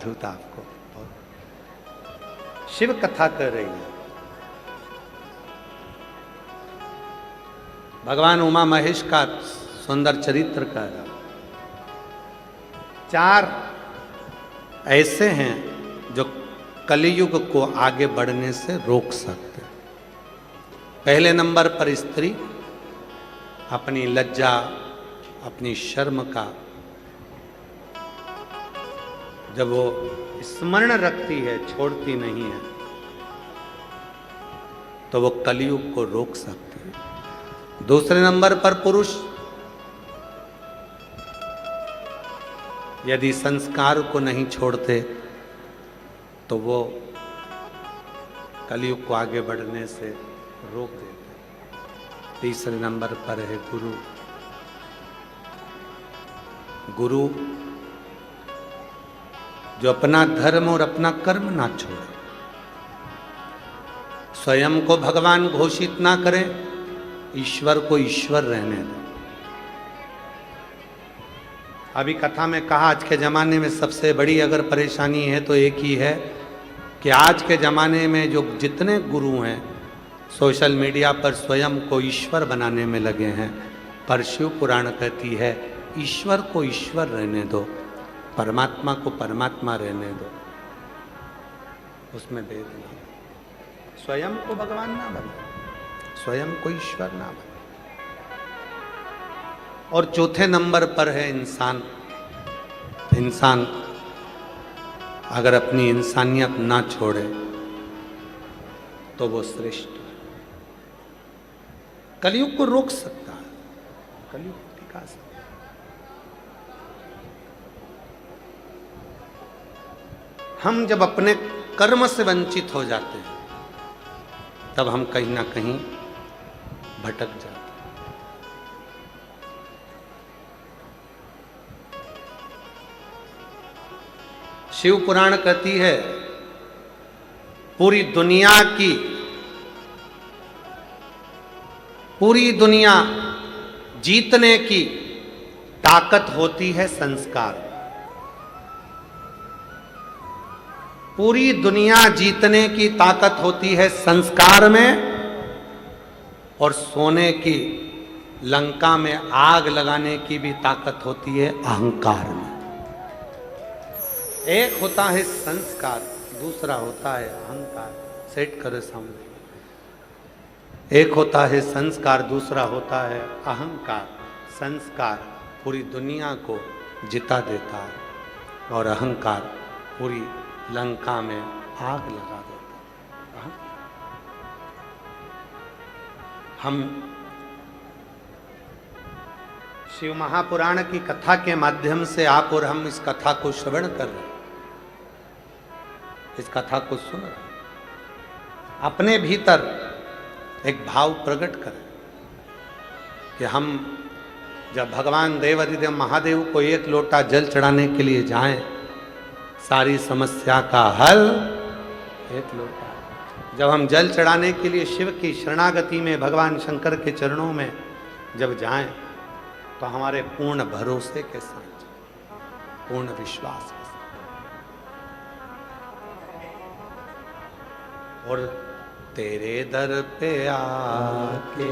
अद्भुत आपको। शिव कथा कर रही है, भगवान उमा महेश का सुंदर चरित्र कर रहा। 4 ऐसे हैं जो कलियुग को आगे बढ़ने से रोक सकते। पहले नंबर पर स्त्री अपनी लज्जा, अपनी शर्म का जब वो स्मरण रखती है, छोड़ती नहीं है, तो वो कलियुग को रोक सकती है। दूसरे नंबर पर पुरुष यदि संस्कार को नहीं छोड़ते तो वो कलियुग को आगे बढ़ने से रोक देते। तीसरे नंबर पर है गुरु। गुरु जो अपना धर्म और अपना कर्म ना छोड़े, स्वयं को भगवान घोषित ना करे, ईश्वर को ईश्वर रहने दे। अभी कथा में कहा आज के ज़माने में सबसे बड़ी अगर परेशानी है तो एक ही है कि आज के ज़माने में जो जितने गुरु हैं सोशल मीडिया पर स्वयं को ईश्वर बनाने में लगे हैं। पर शिव पुराण कहती है ईश्वर को ईश्वर रहने दो, परमात्मा को परमात्मा रहने दो, उसमें भेद नहीं। स्वयं को भगवान ना बने, स्वयं को ईश्वर ना बने। और चौथे नंबर पर है इंसान। इंसान अगर अपनी इंसानियत ना छोड़े तो वो श्रेष्ठ है, कलियुग को रोक सकता है, कलियुग को टिका सकता है। हम जब अपने कर्म से वंचित हो जाते हैं तब हम कहीं ना कहीं भटक जाते हैं। शिव पुराण कहती है पूरी दुनिया जीतने की ताकत होती है संस्कार। पूरी दुनिया जीतने की ताकत होती है संस्कार में, और सोने की लंका में आग लगाने की भी ताकत होती है अहंकार में। एक होता है संस्कार, दूसरा होता है अहंकार। सेट करो सामने। एक होता है संस्कार, दूसरा होता है अहंकार। संस्कार पूरी दुनिया को जिता देता है और अहंकार पूरी लंका में आग लगा देता है। हम शिव महापुराण की कथा के माध्यम से आप और हम इस कथा को श्रवण कर रहे हैं, इस कथा को सुन रहे हैं। अपने भीतर एक भाव प्रकट करें कि हम जब भगवान देवाधिदेव महादेव को एक लोटा जल चढ़ाने के लिए जाएं, सारी समस्या का हल एक लोटा। जब हम जल चढ़ाने के लिए शिव की शरणागति में भगवान शंकर के चरणों में जब जाएं तो हमारे पूर्ण भरोसे के साथ, पूर्ण विश्वास के साथ। और तेरे दर पे आके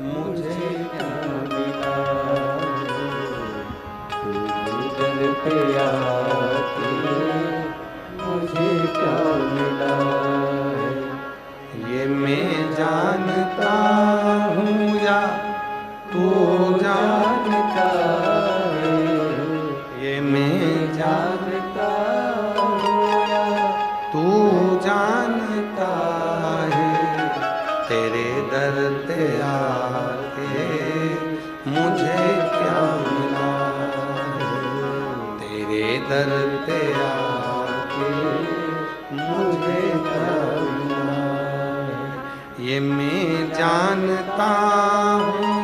मुझे क्या मिला, तेरे दर पे आके मुझे क्या मिला, ये मैं जानता हूँ या तू जानता है, ये मैं जानता हूँ या तू जानता है, तेरे दर पे आके मुझे क्या मिला, तेरे दर पे आके मुझे क्या मिला, ये मैं जानता हूँ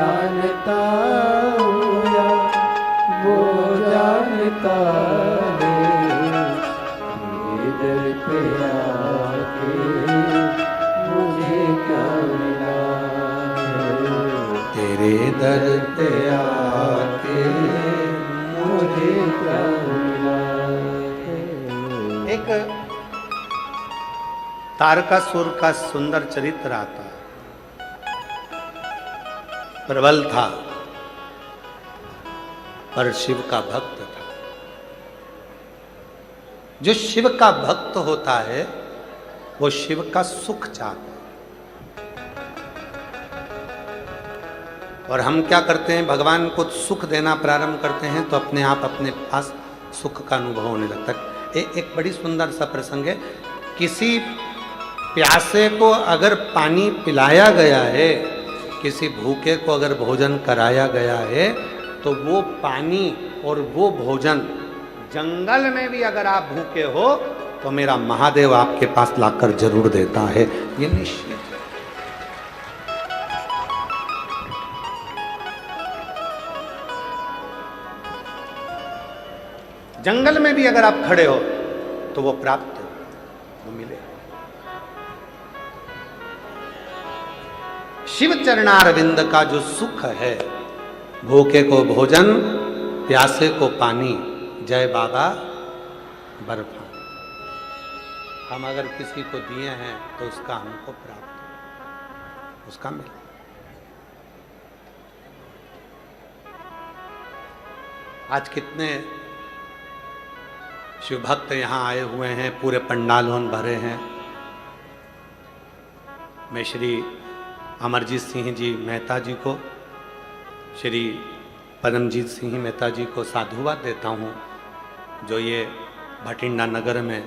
जानता हूँ या वो जानता है, मेरे दर पे आके मुझे क्या मिला, तेरे दर पे आके मुझे प्रभु मिलाए। एक तारकासुर का सुंदर चरित्र आता, प्रबल था पर शिव का भक्त था। जो शिव का भक्त होता है वो शिव का सुख चाहता है। और हम क्या करते हैं, भगवान को सुख देना प्रारंभ करते हैं तो अपने आप अपने पास सुख का अनुभव होने लगता है। एक बड़ी सुंदर सा प्रसंग है, किसी प्यासे को अगर पानी पिलाया गया है, किसी भूखे को अगर भोजन कराया गया है, तो वो पानी और वो भोजन जंगल में भी अगर आप भूखे हो तो मेरा महादेव आपके पास लाकर जरूर देता है, ये निश्चित है। जंगल में भी अगर आप खड़े हो तो वो प्राप्त हो, वो मिले। शिव चरणारविंद का जो सुख है, भूखे को भोजन, प्यासे को पानी, जय बाबा बर्फा। हम अगर किसी को दिए हैं तो उसका हमको प्राप्त हो, उसका मिले। आज कितने शिव भक्त यहाँ आए हुए हैं, पूरे पंडालों भरे हैं। मैं श्री अमरजीत सिंह जी मेहता जी को, श्री पदमजीत सिंह मेहता जी को साधुवाद देता हूँ, जो ये भटिंडा नगर में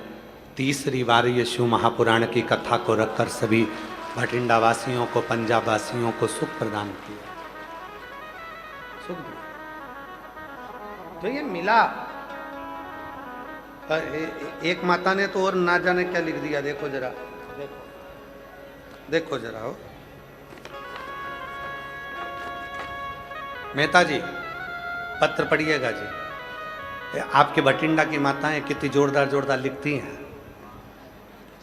तीसरी बार ये शिव महापुराण की कथा को रखकर सभी भटिंडा वासियों को, पंजाब वासियों को सुख प्रदान किया, सुख दिया। तो ये मिला। एक माता ने तो और ना जाने क्या लिख दिया, देखो जरा, देखो जरा। हो मेहता जी, पत्र पढ़िएगा जी। आपके भटिंडा की माताएं कितनी जोरदार जोरदार लिखती हैं,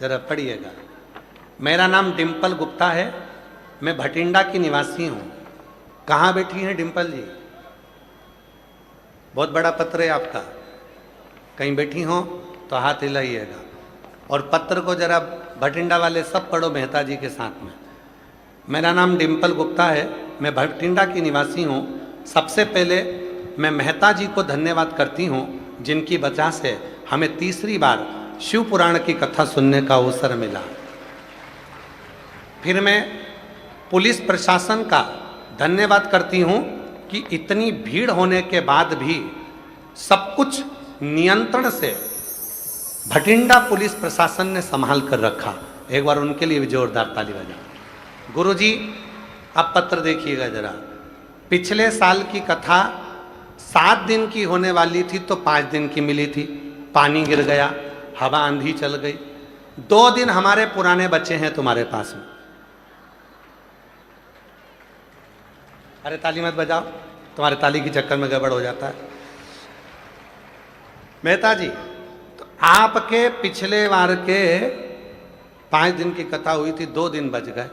जरा पढ़िएगा। मेरा नाम डिम्पल गुप्ता है, मैं भटिंडा की निवासी हूँ। कहाँ बैठी हैं डिम्पल जी? बहुत बड़ा पत्र है आपका, कहीं बैठी हो तो हाथ हिलाइएगा। और पत्र को जरा भटिंडा वाले सब पढ़ो मेहता जी के साथ में। मेरा नाम डिम्पल गुप्ता है, मैं भटिंडा की निवासी हूँ। सबसे पहले मैं मेहता जी को धन्यवाद करती हूँ, जिनकी वजह से हमें तीसरी बार शिव पुराण की कथा सुनने का अवसर मिला। फिर मैं पुलिस प्रशासन का धन्यवाद करती हूँ कि इतनी भीड़ होने के बाद भी सब कुछ नियंत्रण से भटिंडा पुलिस प्रशासन ने संभाल कर रखा। एक बार उनके लिए भी जोरदार ताली बजाओ। गुरुजी, अब पत्र देखिएगा जरा। पिछले साल की कथा 7 दिन की होने वाली थी तो 5 दिन की मिली थी, पानी गिर गया, हवा आंधी चल गई। 2 दिन हमारे पुराने बच्चे हैं तुम्हारे पास में। अरे ताली मत बजाओ, तुम्हारे ताली के चक्कर में गड़बड़ हो जाता है। मेहता जी, तो आपके पिछले बार के 5 दिन की कथा हुई थी, 2 दिन बच गए,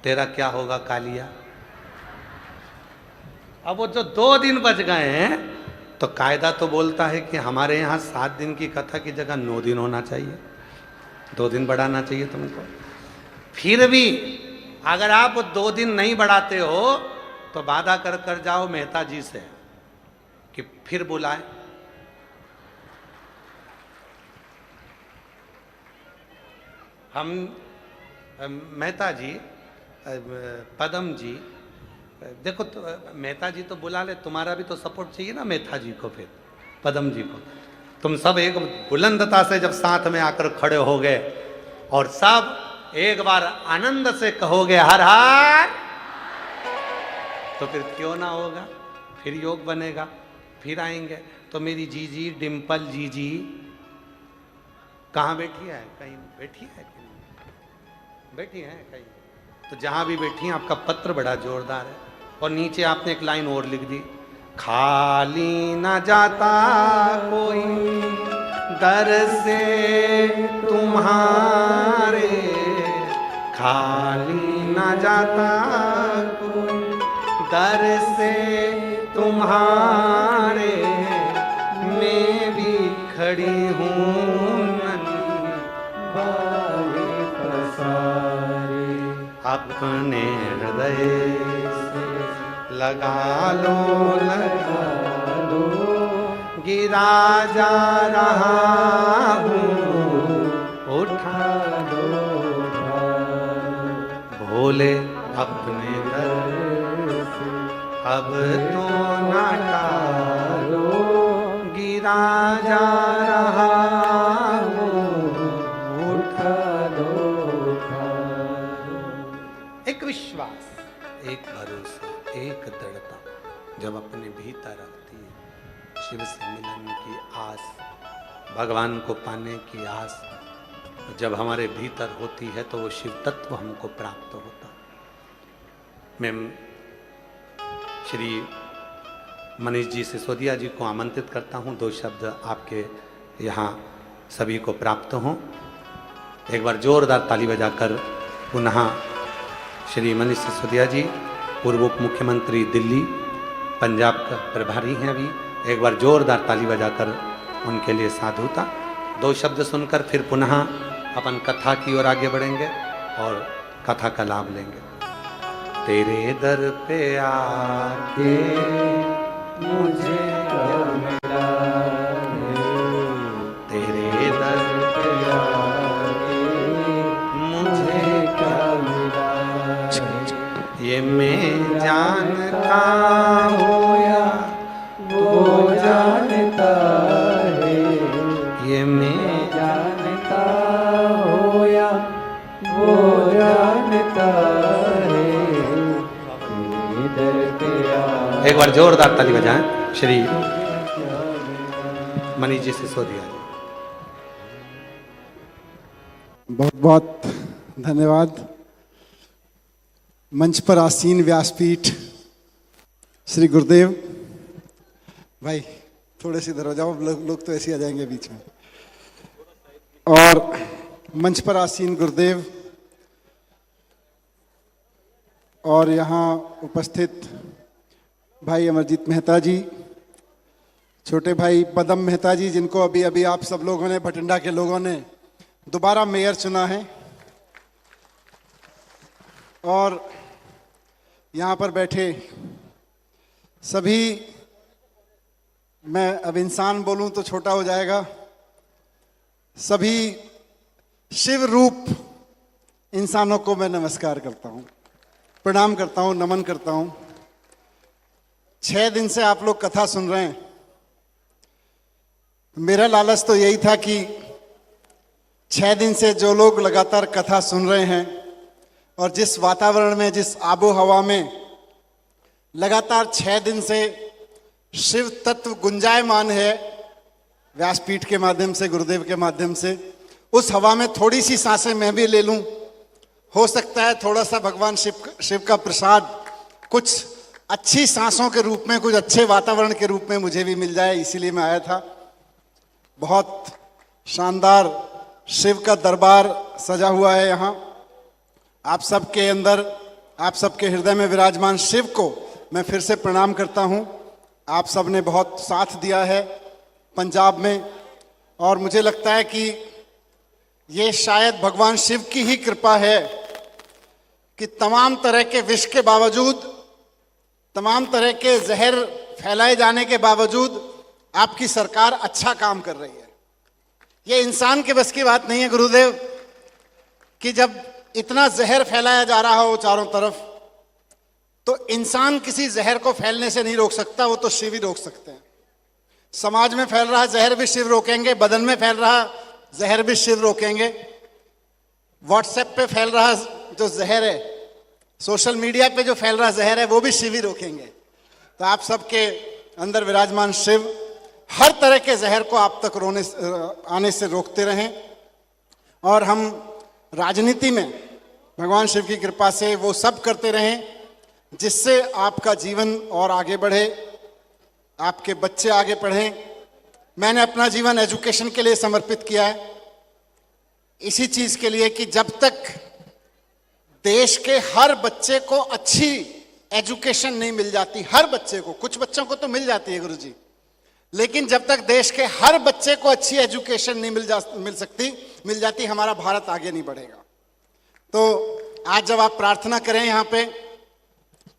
तेरा क्या होगा कालिया? अब वो जो 2 दिन बच गए हैं, तो कायदा तो बोलता है कि हमारे यहाँ 7 दिन की कथा की जगह 9 दिन होना चाहिए, 2 दिन बढ़ाना चाहिए तुमको। फिर भी अगर आप 2 दिन नहीं बढ़ाते हो तो वादा कर जाओ मेहता जी से कि फिर बुलाए। हम मेहता जी, पदम जी, देखो तो, मेहता जी तो बुला ले, तुम्हारा भी तो सपोर्ट चाहिए ना मेहता जी को, फिर पदम जी को। तुम सब एक बुलंदता से जब साथ में आकर खड़े हो गए और सब एक बार आनंद से कहोगे हर हर, तो फिर क्यों ना होगा, फिर योग बनेगा, फिर आएंगे। तो मेरी जीजी डिम्पल जीजी कहाँ बैठी है? कहीं बैठी है कि नहीं? बैठी है कहीं? तो जहाँ भी बैठी हैं, आपका पत्र बड़ा जोरदार है। और नीचे आपने एक लाइन और लिख दी, खाली न जाता कोई दर से तुम्हारे, खाली न जाता कोई। दर से तुम्हारे मैं भी खड़ी हूँ बारे पसारे, अपने हृदय से लगा लो गिरा जा रहा हूँ उठा लो भोले अपने दर से अब तो ना टालो, गिरा जा रहा हूँ उठा लो। एक विश्वास, एक भरोसा, एक दृढ़ता जब अपने भीतर आती है, शिव से मिलन की आस, भगवान को पाने की आस जब हमारे भीतर होती है तो वो शिव तत्व हमको प्राप्त होता। मैं श्री मनीष जी सिसोदिया जी को आमंत्रित करता हूँ, 2 शब्द आपके यहाँ सभी को प्राप्त हों। एक बार जोरदार ताली बजाकर पुनः श्री मनीष सिसोदिया जी, पूर्व उप मुख्यमंत्री दिल्ली पंजाब का प्रभारी हैं अभी, एक बार जोरदार ताली बजाकर उनके लिए साधुता। 2 शब्द सुनकर फिर पुनः अपन कथा की ओर आगे बढ़ेंगे और कथा का लाभ लेंगे। तेरे दर पे आके मुझे क्या मिला है, तेरे दर पे आके मुझे क्या मिला है, ये मैं जानता हूँ या वो जानता है, ये मैं जानता हूँ या वो जानता है। एक बार जोरदार ताली बजाएं श्री मनीष जी सिसोदिया जी। बहुत बहुत धन्यवाद। मंच पर आसीन व्यासपीठ श्री गुरुदेव भाई, थोड़े से इधर हो जाओ, लोग तो ऐसे आ जाएंगे बीच में। और मंच पर आसीन गुरुदेव और यहाँ उपस्थित भाई अमरजीत मेहता जी, छोटे भाई पदम मेहता जी, जिनको अभी अभी आप सब लोगों ने, भटिंडा के लोगों ने दोबारा मेयर चुना है, और यहाँ पर बैठे सभी, मैं अब इंसान बोलूं तो छोटा हो जाएगा, सभी शिव रूप इंसानों को मैं नमस्कार करता हूँ, प्रणाम करता हूँ, नमन करता हूँ। 6 दिन से आप लोग कथा सुन रहे हैं। मेरा लालच तो यही था कि 6 दिन से जो लोग लगातार कथा सुन रहे हैं और जिस वातावरण में, जिस आबो हवा में लगातार 6 दिन से शिव तत्व गुंजायमान है, व्यासपीठ के माध्यम से, गुरुदेव के माध्यम से, उस हवा में थोड़ी सी सांसें मैं भी ले लूं। हो सकता है थोड़ा सा भगवान शिव का प्रसाद कुछ अच्छी सांसों के रूप में, कुछ अच्छे वातावरण के रूप में मुझे भी मिल जाए, इसीलिए मैं आया था। बहुत शानदार शिव का दरबार सजा हुआ है यहाँ। आप सबके अंदर, आप सबके हृदय में विराजमान शिव को मैं फिर से प्रणाम करता हूँ। आप सब ने बहुत साथ दिया है पंजाब में, और मुझे लगता है कि ये शायद भगवान शिव की ही कृपा है कि तमाम तरह के विष के बावजूद, तमाम तरह के जहर फैलाए जाने के बावजूद आपकी सरकार अच्छा काम कर रही है। ये इंसान के बस की बात नहीं है गुरुदेव, कि जब इतना जहर फैलाया जा रहा हो चारों तरफ, तो इंसान किसी जहर को फैलने से नहीं रोक सकता, वो तो शिव ही रोक सकते हैं। समाज में फैल रहा जहर भी शिव रोकेंगे, बदन में फैल रहा जहर भी शिव रोकेंगे, व्हाट्सएप पे फैल रहा जो जहर है, सोशल मीडिया पे जो फैल रहा जहर है, वो भी शिव ही रोकेंगे। तो आप सबके अंदर विराजमान शिव हर तरह के जहर को आप तक आने से रोकते रहें, और हम राजनीति में भगवान शिव की कृपा से वो सब करते रहें जिससे आपका जीवन और आगे बढ़े, आपके बच्चे आगे पढ़ें। मैंने अपना जीवन एजुकेशन के लिए समर्पित किया है, इसी चीज़ के लिए कि जब तक देश के हर बच्चे को अच्छी एजुकेशन नहीं मिल जाती हर बच्चे को, कुछ बच्चों को तो मिल जाती है गुरुजी, लेकिन जब तक देश के हर बच्चे को अच्छी एजुकेशन नहीं मिल जाती, हमारा भारत आगे नहीं बढ़ेगा। तो आज जब आप प्रार्थना करें, यहाँ पे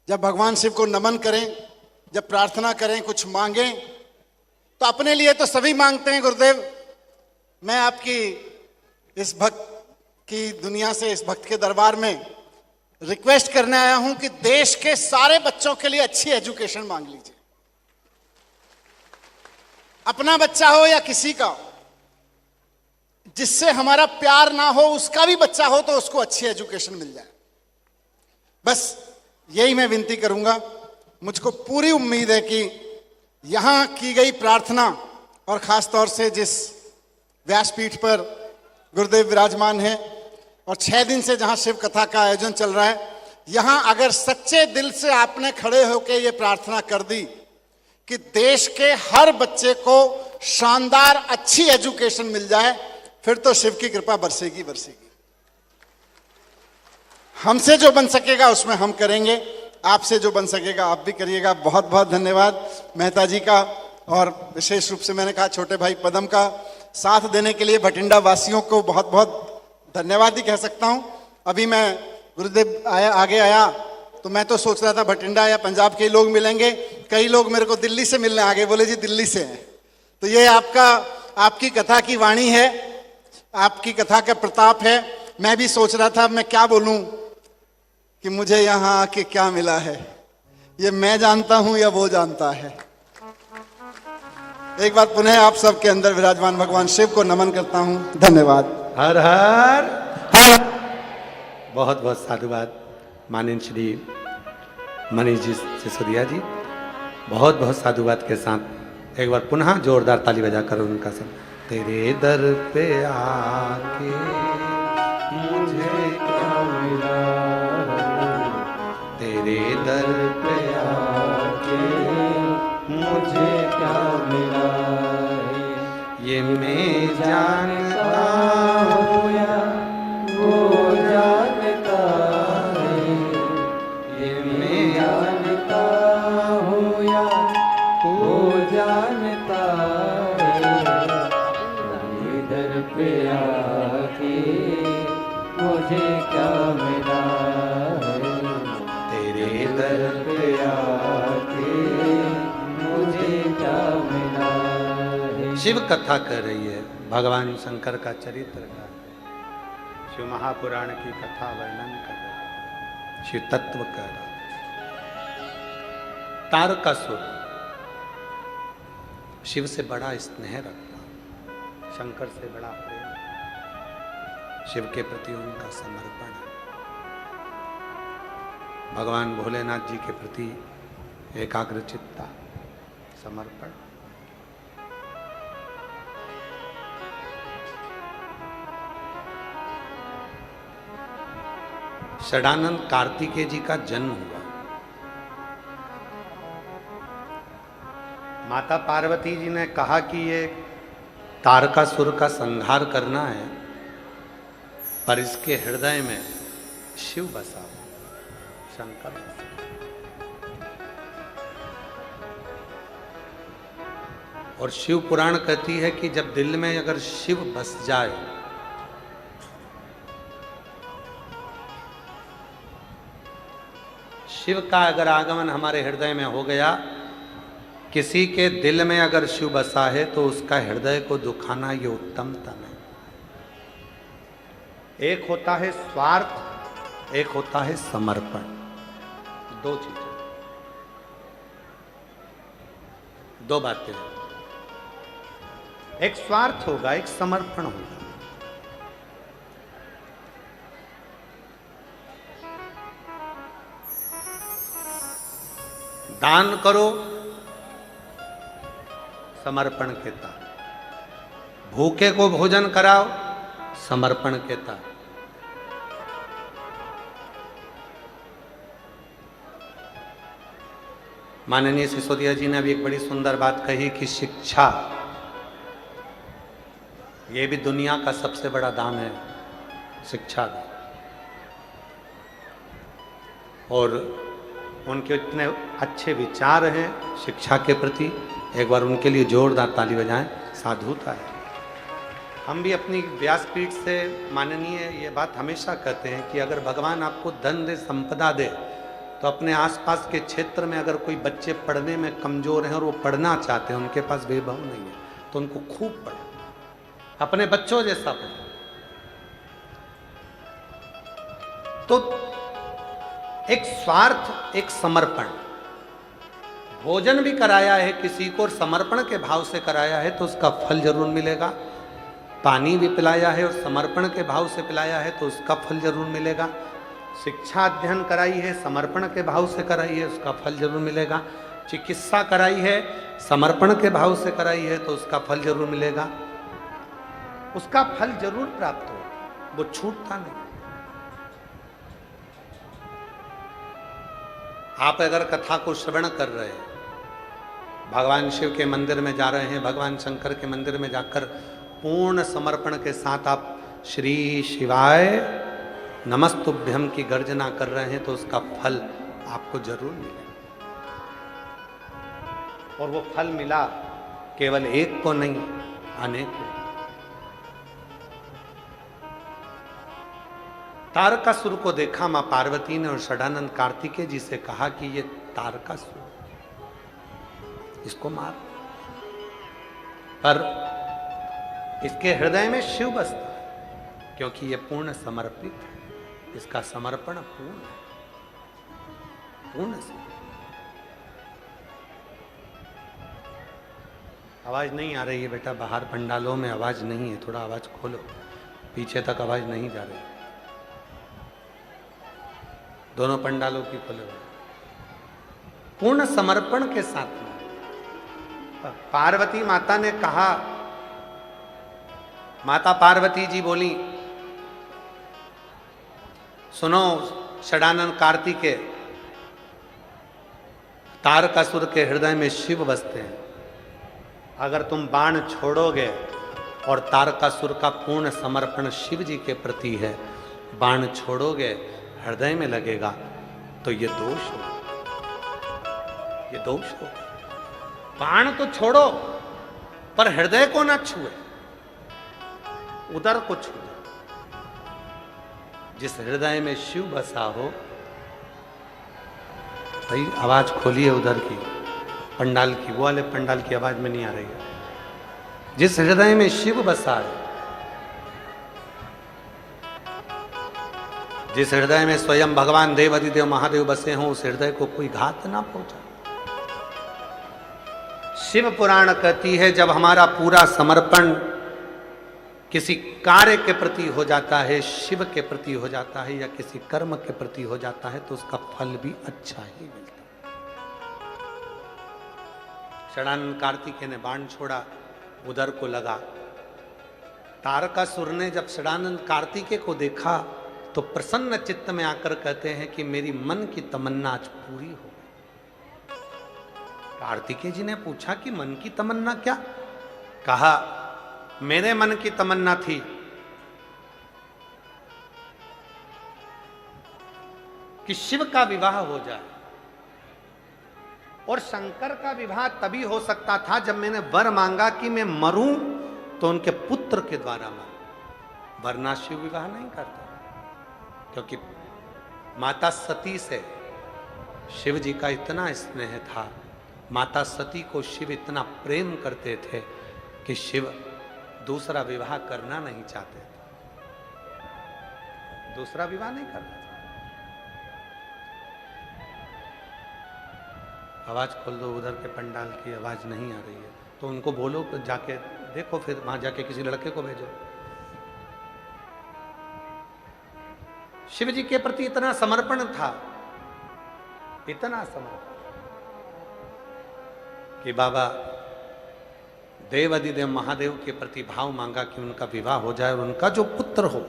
जब भगवान शिव को नमन करें, जब प्रार्थना करें, कुछ मांगें, तो अपने लिए तो सभी मांगते हैं गुरुदेव। मैं आपकी इस भक्त की दुनिया से, इस भक्त के दरबार में रिक्वेस्ट करने आया हूं कि देश के सारे बच्चों के लिए अच्छी एजुकेशन मांग लीजिए। अपना बच्चा हो या किसी का हो, जिससे हमारा प्यार ना हो, उसका भी बच्चा हो तो उसको अच्छी एजुकेशन मिल जाए। बस यही मैं विनती करूंगा। मुझको पूरी उम्मीद है कि यहां की गई प्रार्थना, और खास तौर से जिस व्यासपीठ पर गुरुदेव विराजमान है और 6 दिन से जहां शिव कथा का आयोजन चल रहा है, यहां अगर सच्चे दिल से आपने खड़े होकर ये प्रार्थना कर दी कि देश के हर बच्चे को शानदार अच्छी एजुकेशन मिल जाए, फिर तो शिव की कृपा बरसेगी बरसेगी। हमसे जो बन सकेगा उसमें हम करेंगे, आपसे जो बन सकेगा आप भी करिएगा। बहुत बहुत धन्यवाद मेहता जी का, और विशेष रूप से मैंने कहा छोटे भाई पदम का साथ देने के लिए भटिंडा वासियों को बहुत बहुत धन्यवाद ही कह सकता हूं। अभी मैं गुरुदेव आगे आया तो मैं तो सोच रहा था भटिंडा या पंजाब के लोग मिलेंगे, कई लोग मेरे को दिल्ली से मिलने आ गए, बोले जी दिल्ली से हैं। तो ये आपकी कथा की वाणी है, आपकी कथा का प्रताप है। मैं भी सोच रहा था मैं क्या बोलूं कि मुझे यहां आके क्या मिला है, ये मैं जानता हूं या वो जानता है। एक बार पुनः आप सबके अंदर विराजमान भगवान शिव को नमन करता हूं। धन्यवाद। हर हर हर। बहुत बहुत साधुवाद माननीय श्री मनीष जी सिसोदिया जी, बहुत बहुत साधुवाद के साथ एक बार पुनः जोरदार ताली बजाकर उनका सब तेरे दर पे आके मुझे क्या मिला, तेरे दर पे आके मुझे क्या मिला, ये मैं जानता हूँ या वो जानता है, ये मैं जानता हूँ या वो जानता है, इधर पे आके मुझे क्या मिला है, तेरे दर पे आके मुझे क्या मिला है। शिव कथा कर रही है, भगवान शंकर का चरित्र का, शिव महापुराण की कथा वर्णन कर रहा है, शिव तत्व कर रहा है। तारकासुर शिव से बड़ा स्नेह रखता, शंकर से बड़ा प्रेम, शिव के प्रति उनका समर्पण है, भगवान भोलेनाथ जी के प्रति एकाग्रचित्ता समर्पण। षडानंद कार्तिकेय जी का जन्म हुआ। माता पार्वती जी ने कहा कि ये तारकासुर का संहार करना है, पर इसके हृदय में शिव बसा, शंकर बसा। और शिव पुराण कहती है कि जब दिल में अगर शिव बस जाए शिव का अगर आगमन हमारे हृदय में हो गया, किसी के दिल में अगर शिव बसा है तो उसका हृदय को दुखाना ये उत्तमता नहीं। एक होता है स्वार्थ, एक होता है समर्पण, दो चीजें, दो बातें। एक स्वार्थ होगा, एक समर्पण होगा। दान करो समर्पण के तहत, भूखे को भोजन कराओ समर्पण के तहत। माननीय सिसोदिया जी ने भी एक बड़ी सुंदर बात कही कि शिक्षा ये भी दुनिया का सबसे बड़ा दान है, शिक्षा का। और उनके इतने अच्छे विचार हैं शिक्षा के प्रति, एक बार उनके लिए जोरदार ताली बजाएं। साधुता है। हम भी अपनी व्यासपीठ से माननीय ये बात हमेशा कहते हैं कि अगर भगवान आपको धन दे, संपदा दे, तो अपने आसपास के क्षेत्र में अगर कोई बच्चे पढ़ने में कमजोर हैं और वो पढ़ना चाहते हैं, उनके पास वैभव नहीं है, तो उनको खूब पढ़ो, अपने बच्चों जैसा पढ़ो। तो एक स्वार्थ, एक समर्पण, भोजन भी कराया है किसी को और समर्पण के भाव से कराया है तो उसका फल जरूर मिलेगा। पानी भी पिलाया है और समर्पण के भाव से पिलाया है तो उसका फल जरूर मिलेगा। शिक्षा अध्ययन कराई है, समर्पण के भाव से कराई है, उसका फल जरूर मिलेगा। चिकित्सा कराई है, समर्पण के भाव से कराई है तो उसका फल जरूर मिलेगा। उसका फल जरूर प्राप्त हो, वो छूटता नहीं। आप अगर कथा को श्रवण कर रहे हैं, भगवान शिव के मंदिर में जा रहे हैं, भगवान शंकर के मंदिर में जाकर पूर्ण समर्पण के साथ आप श्री शिवाय नमस्तुभ्यम की गर्जना कर रहे हैं तो उसका फल आपको जरूर मिलेगा। और वो फल मिला केवल एक को नहीं, अनेक को। तारकासुर को देखा मां पार्वती ने और षडानंद कार्तिकेय जी से कहा कि ये तारकासुर, इसको मार। पर इसके हृदय में शिव बसता है क्योंकि ये पूर्ण समर्पित है, इसका समर्पण पूर्ण है, पूर्ण से। आवाज नहीं आ रही है बेटा, बाहर पंडालों में आवाज नहीं है, थोड़ा आवाज खोलो, पीछे तक आवाज नहीं जा रही। दोनों पंडालों की खोलो। पूर्ण समर्पण के साथ में पार्वती माता ने कहा, माता पार्वती जी बोली, सुनो षडानंद कार्तिकेय, तारकासुर के हृदय में शिव बसते हैं। अगर तुम बाण छोड़ोगे और तारकासुर का पूर्ण समर्पण शिव जी के प्रति है, बाण छोड़ोगे हृदय में लगेगा तो ये दोष हो, ये दोष हो। बाण तो छोड़ो पर हृदय को ना छुए, उदर को छुए। जिस हृदय में शिव बसा हो, भाई आवाज खोलिए उधर की, पंडाल की, वो वाले पंडाल की आवाज में नहीं आ रही है। जिस हृदय में शिव बसा है, जिस हृदय में स्वयं भगवान देव अधिदेव महादेव बसे हों, उस हृदय को कोई घात ना पहुंचा। शिव पुराण कहती है जब हमारा पूरा समर्पण किसी कार्य के प्रति हो जाता है, शिव के प्रति हो जाता है या किसी कर्म के प्रति हो जाता है, तो उसका फल भी अच्छा ही मिलता है। षडानंद कार्तिकेय ने बाण छोड़ा, उदर को लगा। तारकासुर ने जब षडानंद कार्तिकेय को देखा तो प्रसन्न चित्त में आकर कहते हैं कि मेरी मन की तमन्ना आज पूरी हो। कार्तिकेय जी ने पूछा कि मन की तमन्ना क्या? कहा मेरे मन की तमन्ना थी कि शिव का विवाह हो जाए, और शंकर का विवाह तभी हो सकता था जब मैंने वर मांगा कि मैं मरूं तो उनके पुत्र के द्वारा मरूं, वरना शिव विवाह नहीं करता। क्योंकि माता सती से शिव जी का इतना स्नेह था, माता सती को शिव इतना प्रेम करते थे कि शिव दूसरा विवाह करना नहीं चाहते थे, दूसरा विवाह नहीं करना था। आवाज खोल दो, उधर के पंडाल की आवाज नहीं आ रही है तो उनको बोलो कि जाके देखो, फिर वहां जाके किसी लड़के को भेजो। शिव जी के प्रति इतना समर्पण था, इतना समर्पण कि बाबा देव अधिदेव महादेव के प्रति भाव मांगा कि उनका विवाह हो जाए और उनका जो पुत्र हो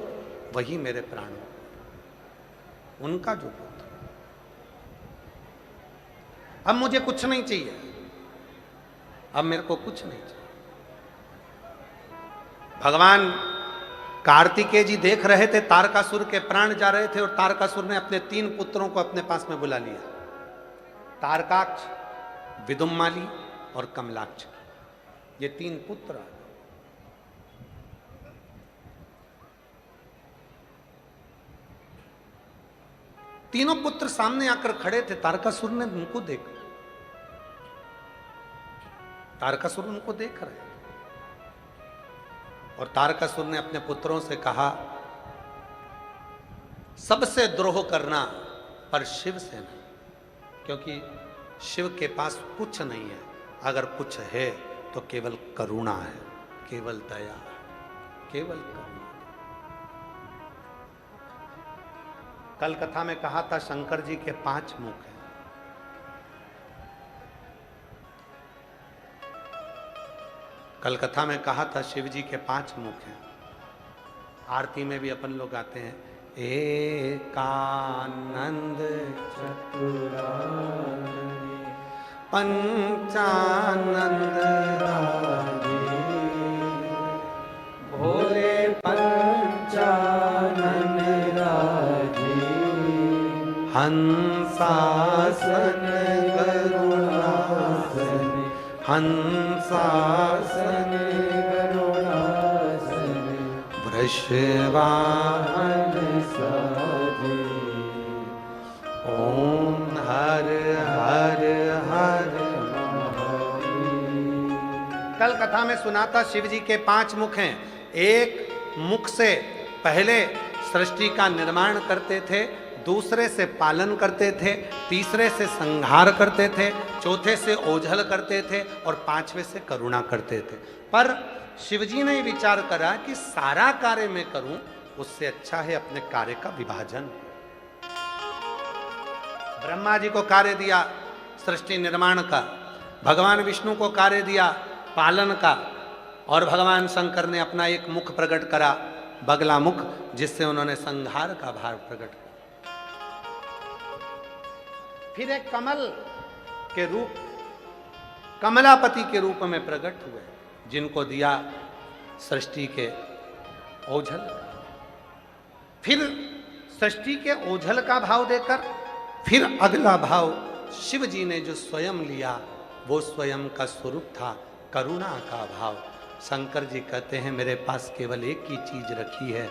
वही मेरे प्राण हो, उनका जो पुत्र। अब मुझे कुछ नहीं चाहिए, अब मेरे को कुछ नहीं चाहिए। भगवान कार्तिकेय जी देख रहे थे तारकासुर के प्राण जा रहे थे और तारकासुर ने अपने 3 पुत्रों को अपने पास में बुला लिया। तारकाक्ष, विदुम्माली और कमलाक्ष, ये 3 पुत्र। तीनों पुत्र सामने आकर खड़े थे। तारकासुर ने उनको देखा, तारकासुर उनको देख रहे और तारकासुर ने अपने पुत्रों से कहा, सबसे द्रोह करना पर शिव से नहीं, क्योंकि शिव के पास कुछ नहीं है, अगर कुछ है तो केवल करुणा है, केवल दया, केवल करुणा। कल कथा में कहा था शंकर जी के 5 मुख हैं। कल कथा में कहा था शिव जी के 5 मुख हैं। आरती में भी अपन लोग गाते हैं, एकानंद चतुरानंद पंचानंद राजे, भोले पंचानंद राजे, हंसासन करुणासन, हंसासन करुणासन, वृषवाहन साजे, ओम हर हर हर महादेव। कल कथा में सुना था शिव जी के 5 मुख हैं। एक मुख से पहले सृष्टि का निर्माण करते थे, दूसरे से पालन करते थे, तीसरे से संहार करते थे, चौथे से ओझल करते थे और 5वें से करुणा करते थे। पर शिवजी ने विचार करा कि सारा कार्य मैं करूं, उससे अच्छा है अपने कार्य का विभाजन। ब्रह्मा जी को कार्य दिया सृष्टि निर्माण का, भगवान विष्णु को कार्य दिया पालन का, और भगवान शंकर ने अपना एक मुख प्रकट करा, बगला मुख, जिससे उन्होंने संहार का भार प्रकट किया। फिर एक कमल के रूप, कमलापति के रूप में प्रकट हुए, जिनको दिया सृष्टि के ओझल। फिर सृष्टि के ओझल का भाव देकर फिर अगला भाव शिव जी ने जो स्वयं लिया, वो स्वयं का स्वरूप था करुणा का भाव। शंकर जी कहते हैं, मेरे पास केवल एक ही चीज रखी है।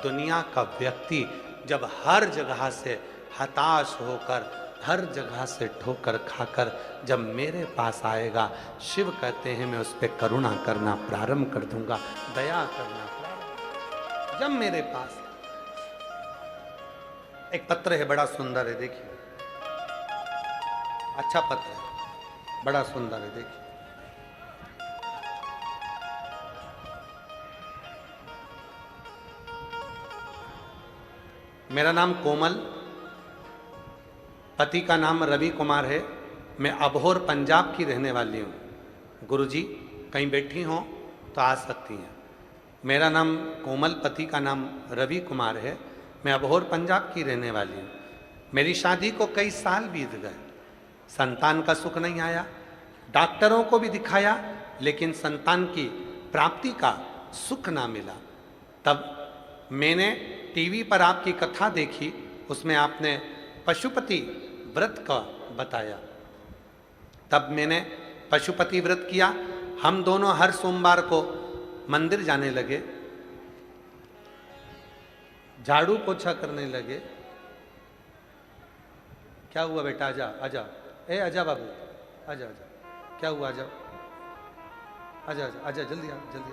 दुनिया का व्यक्ति जब हर जगह से हताश होकर, हर जगह से ठोकर खाकर जब मेरे पास आएगा, शिव कहते हैं मैं उस पर करुणा करना प्रारंभ कर दूंगा, दया करना प्रारंभ। जब मेरे पास एक पत्र है, बड़ा सुंदर है, देखिए, अच्छा पत्र है, बड़ा सुंदर है, देखिए। मेरा नाम कोमल, पति का नाम रवि कुमार है। मैं अबोहर पंजाब की रहने वाली हूँ। गुरुजी कहीं बैठी हों तो आ सकती हैं। मेरा नाम कोमल, पति का नाम रवि कुमार है। मैं अबोहर पंजाब की रहने वाली हूँ। मेरी शादी को कई साल बीत गए, संतान का सुख नहीं आया। डॉक्टरों को भी दिखाया, लेकिन संतान की प्राप्ति का सुख ना मिला। तब मैंने टीवी पर आपकी कथा देखी, उसमें आपने पशुपति व्रत का बताया। तब मैंने पशुपति व्रत किया। हम दोनों हर सोमवार को मंदिर जाने लगे, झाड़ू पोछा करने लगे। क्या हुआ बेटा, आजा आजा, ए आजा बाबू, आजा आजा, क्या हुआ, आजा आजा आजा आजा, जल्दी आ, जल्दी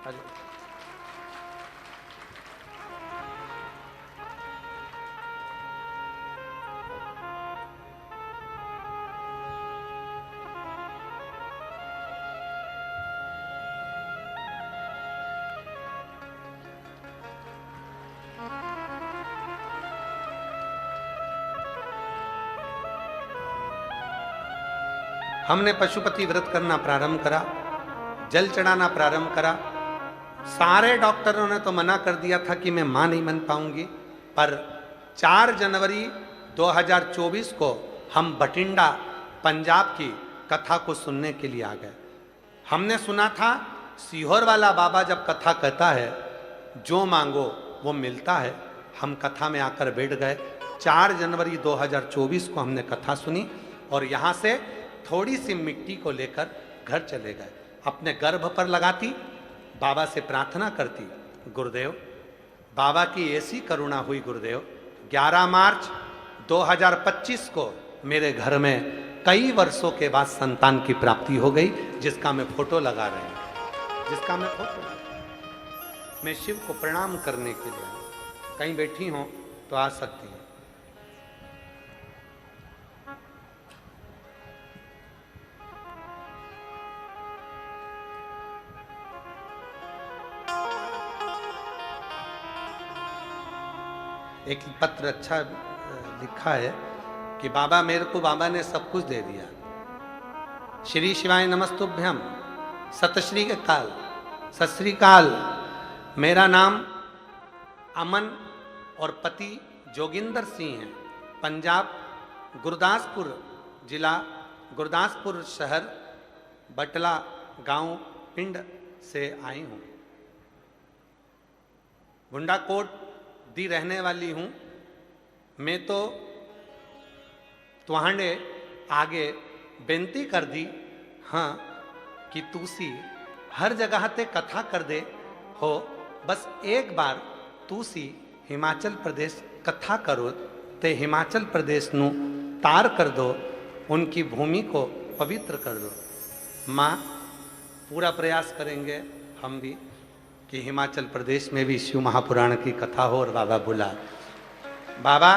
आजा। हमने पशुपति व्रत करना प्रारंभ करा, जल चढ़ाना प्रारंभ करा। सारे डॉक्टरों ने तो मना कर दिया था कि मैं मां नहीं बन पाऊंगी, पर 4 जनवरी 2024 को हम बठिंडा पंजाब की कथा को सुनने के लिए आ गए। हमने सुना था सीहोर वाला बाबा जब कथा कहता है, जो मांगो वो मिलता है। हम कथा में आकर बैठ गए 4 जनवरी 2024 को हमने कथा सुनी और यहाँ से थोड़ी सी मिट्टी को लेकर घर चले गए। अपने गर्भ पर लगाती, बाबा से प्रार्थना करती, गुरुदेव बाबा की ऐसी करुणा हुई गुरुदेव, 11 मार्च 2025 को मेरे घर में कई वर्षों के बाद संतान की प्राप्ति हो गई, जिसका मैं फोटो लगा रहे हैं, जिसका मैं फोटो मैं शिव को प्रणाम करने के लिए कहीं बैठी हूं तो आ सकती हैं। एक पत्र अच्छा लिखा है कि बाबा मेरे को बाबा ने सब कुछ दे दिया। श्री शिवाय नमस्तुभ्यम, सत श्री काल, सत श्री काल। मेरा नाम अमन और पति जोगिंदर सिंह है। पंजाब गुरदासपुर जिला, गुरदासपुर शहर, बटला गांव पिंड से आई हूँ। भुंडाकोट दी रहने वाली हूँ। मैं तो तुहाने आगे बेनती कर दी हाँ कि तुसी हर जगह ते कथा कर दे हो, बस एक बार तुसी हिमाचल प्रदेश कथा करो ते हिमाचल प्रदेश नु तार कर दो, उनकी भूमि को पवित्र कर दो। माँ पूरा प्रयास करेंगे हम भी कि हिमाचल प्रदेश में भी शिव महापुराण की कथा हो और बाबा बुला। बाबा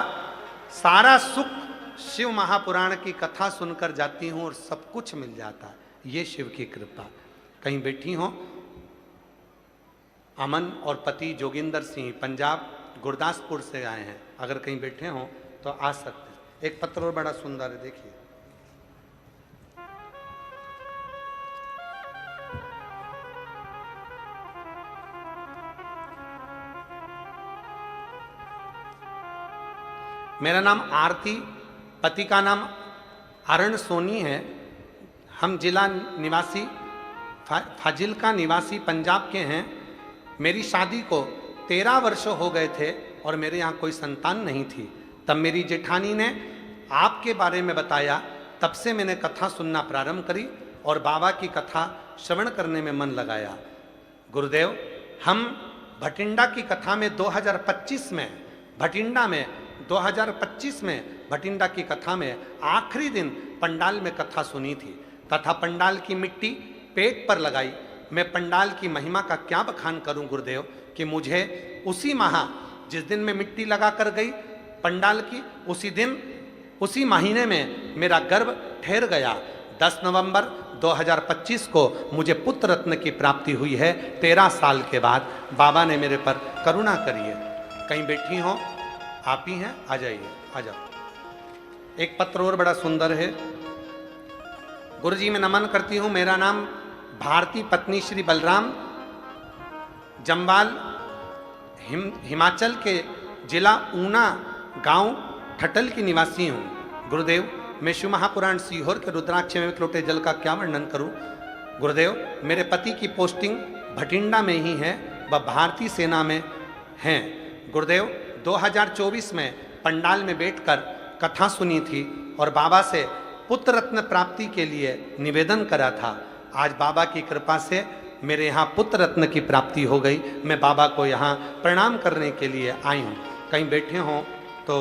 सारा सुख शिव महापुराण की कथा सुनकर जाती हूँ और सब कुछ मिल जाता है। ये शिव की कृपा। कहीं बैठी हो, अमन और पति जोगिंदर सिंह पंजाब गुरदासपुर से आए हैं। अगर कहीं बैठे हो तो आ सकते हैं। एक पत्र और बड़ा सुंदर है, देखिए। मेरा नाम आरती, पति का नाम अरण सोनी है। हम जिला निवासी फाजिल्का निवासी पंजाब के हैं। मेरी शादी को 13 वर्ष हो गए थे और मेरे यहाँ कोई संतान नहीं थी। तब मेरी जेठानी ने आपके बारे में बताया, तब से मैंने कथा सुनना प्रारंभ करी और बाबा की कथा श्रवण करने में मन लगाया। गुरुदेव, हम भटिंडा की कथा में 2025 में भटिंडा में 2025 में भटिंडा की कथा में आखिरी दिन पंडाल में कथा सुनी थी तथा पंडाल की मिट्टी पेट पर लगाई। मैं पंडाल की महिमा का क्या बखान करूं गुरुदेव कि मुझे उसी माह जिस दिन मैं मिट्टी लगा कर गई पंडाल की, उसी दिन उसी महीने में मेरा गर्भ ठहर गया। 10 नवंबर 2025 को मुझे पुत्र रत्न की प्राप्ति हुई है। 13 साल के बाद बाबा ने मेरे पर करुणा करी है। कहीं बैठी हो, आप ही हैं, आ जाइए, आ जाओ। एक पत्र और बड़ा सुंदर है। गुरुजी मैं नमन करती हूँ। मेरा नाम भारती, पत्नी श्री बलराम, जम्बाल हिमाचल के जिला ऊना गांव ठटल की निवासी हूँ। गुरुदेव, मैं शिव महापुराण सीहोर के रुद्राक्ष में एक लोटे जल का क्या वर्णन करूँ। गुरुदेव, मेरे पति की पोस्टिंग भटिंडा में ही है, वह भारतीय सेना में हैं। गुरुदेव, 2024 में पंडाल में बैठकर कथा सुनी थी और बाबा से पुत्र रत्न प्राप्ति के लिए निवेदन करा था। आज बाबा की कृपा से मेरे यहाँ पुत्र रत्न की प्राप्ति हो गई। मैं बाबा को यहाँ प्रणाम करने के लिए आई हूँ। कहीं बैठे हों तो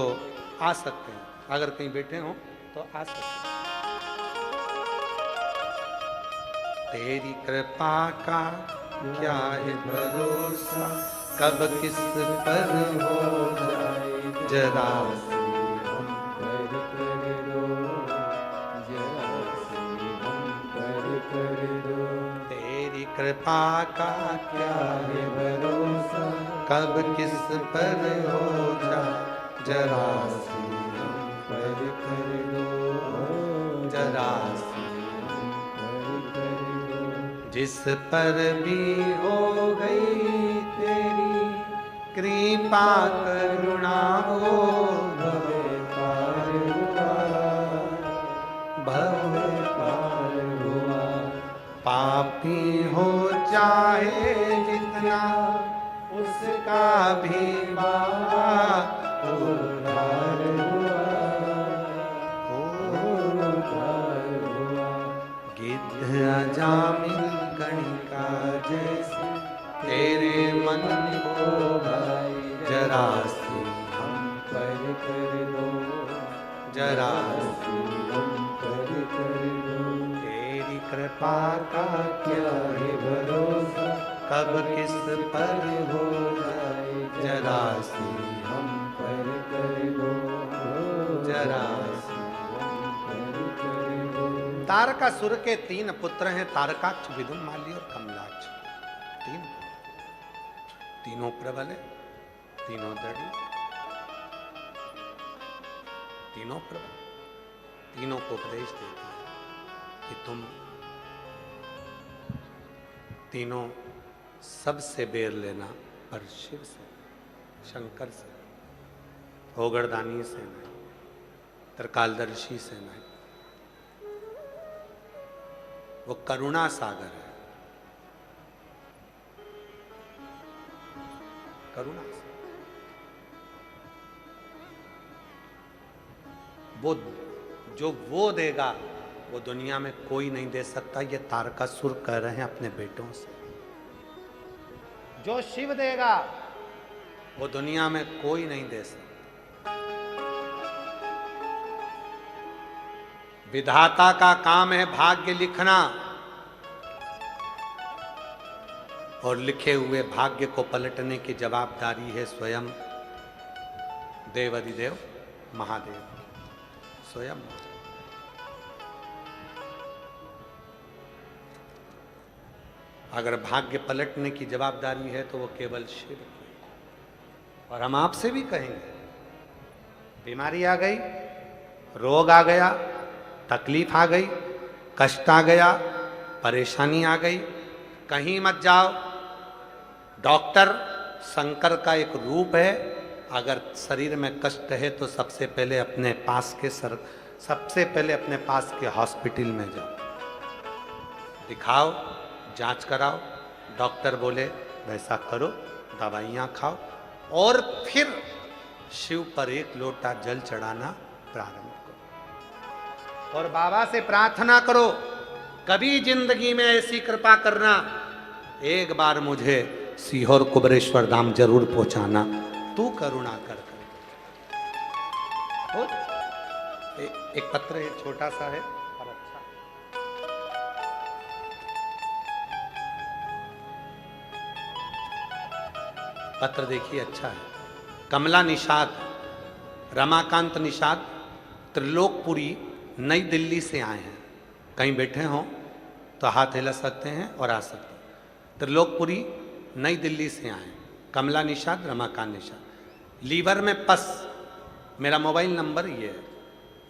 आ सकते हैं। अगर कहीं बैठे हों तो आ सकते हैं। तेरी कृपा का क्या है भरोसा, कब किस पर हो जाए जरा तेरी कृपा का क्या है भरोसा, कब किस पर हो जाए जरा पर कर दो, जरा जिस पर भी हो गई तेरी कृपा करुणा हो, भव पार हुआ, भव पार हुआ। पापी हो चाहे जितना उसका भी बाबा उद्धार कृपा का क्या है भरोसा, कब किस पर हो जाए जरा सी हम पर कर दो, जरा सी हम पर कर दो। तारकासुर के 3 पुत्र हैं, तारकाक्ष, विदुम माली और कमलाक्ष। 3, तीनों प्रबल है, तीनों दृढ़, तीनों प्रबल, तीनों को उपदेश देता है कि तुम तीनों सबसे बेर लेना, पर शिव से, शंकर से, होगड़दानी से नहीं, त्रिकालदर्शी से नहीं। वो करुणा सागर है, करुणा सागर। वो जो वो देगा वो दुनिया में कोई नहीं दे सकता। ये तारकासुर कह रहे हैं अपने बेटों से। जो शिव देगा वो दुनिया में कोई नहीं दे सकता। विधाता का काम है भाग्य लिखना, और लिखे हुए भाग्य को पलटने की जवाबदारी है स्वयं देवाधिदेव महादेव, स्वयं। अगर भाग्य पलटने की जवाबदारी है तो वो केवल शिव की। और हम आपसे भी कहेंगे, बीमारी आ गई, रोग आ गया, तकलीफ आ गई, कष्ट आ गया, परेशानी आ गई, कहीं मत जाओ। डॉक्टर शंकर का एक रूप है। अगर शरीर में कष्ट है तो सबसे पहले अपने पास के हॉस्पिटल में जाओ, दिखाओ, जांच कराओ, डॉक्टर बोले वैसा करो, दवाइयाँ खाओ, और फिर शिव पर एक लोटा जल चढ़ाना प्रारंभ करो और बाबा से प्रार्थना करो, कभी जिंदगी में ऐसी कृपा करना, एक बार मुझे सीहोर कुबरेश्वर धाम जरूर पहुंचाना, तू करुणा कर। एक पत्र है, छोटा सा है और अच्छा। पत्र देखिए, अच्छा है। कमला निषाद, रमाकांत निषाद, त्रिलोकपुरी, नई दिल्ली से आए हैं। कहीं बैठे हों तो हाथ हिला सकते हैं और आ सकते हैं। त्रिलोकपुरी, नई दिल्ली से आए हैं। कमला निषाद, रमाकांत निषाद। लीवर में पस, मेरा मोबाइल नंबर ये है।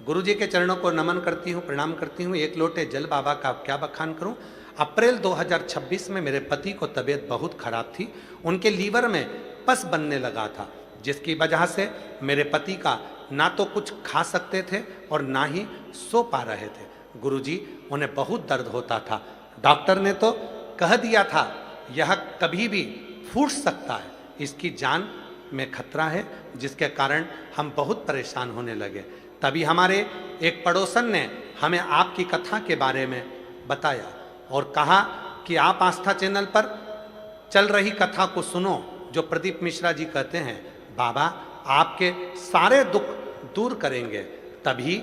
गुरुजी के चरणों को नमन करती हूँ, प्रणाम करती हूँ। एक लोटे जल बाबा का क्या बखान करूँ। अप्रैल 2026 में मेरे पति को तबीयत बहुत खराब थी, उनके लीवर में पस बनने लगा था, जिसकी वजह से मेरे पति का ना तो कुछ खा सकते थे और ना ही सो पा रहे थे। गुरुजी, उन्हें बहुत दर्द होता था। डॉक्टर ने तो कह दिया था यह कभी भी फूट सकता है, इसकी जान में खतरा है, जिसके कारण हम बहुत परेशान होने लगे। तभी हमारे एक पड़ोसन ने हमें आपकी कथा के बारे में बताया और कहा कि आप आस्था चैनल पर चल रही कथा को सुनो, जो प्रदीप मिश्रा जी कहते हैं बाबा आपके सारे दुख दूर करेंगे। तभी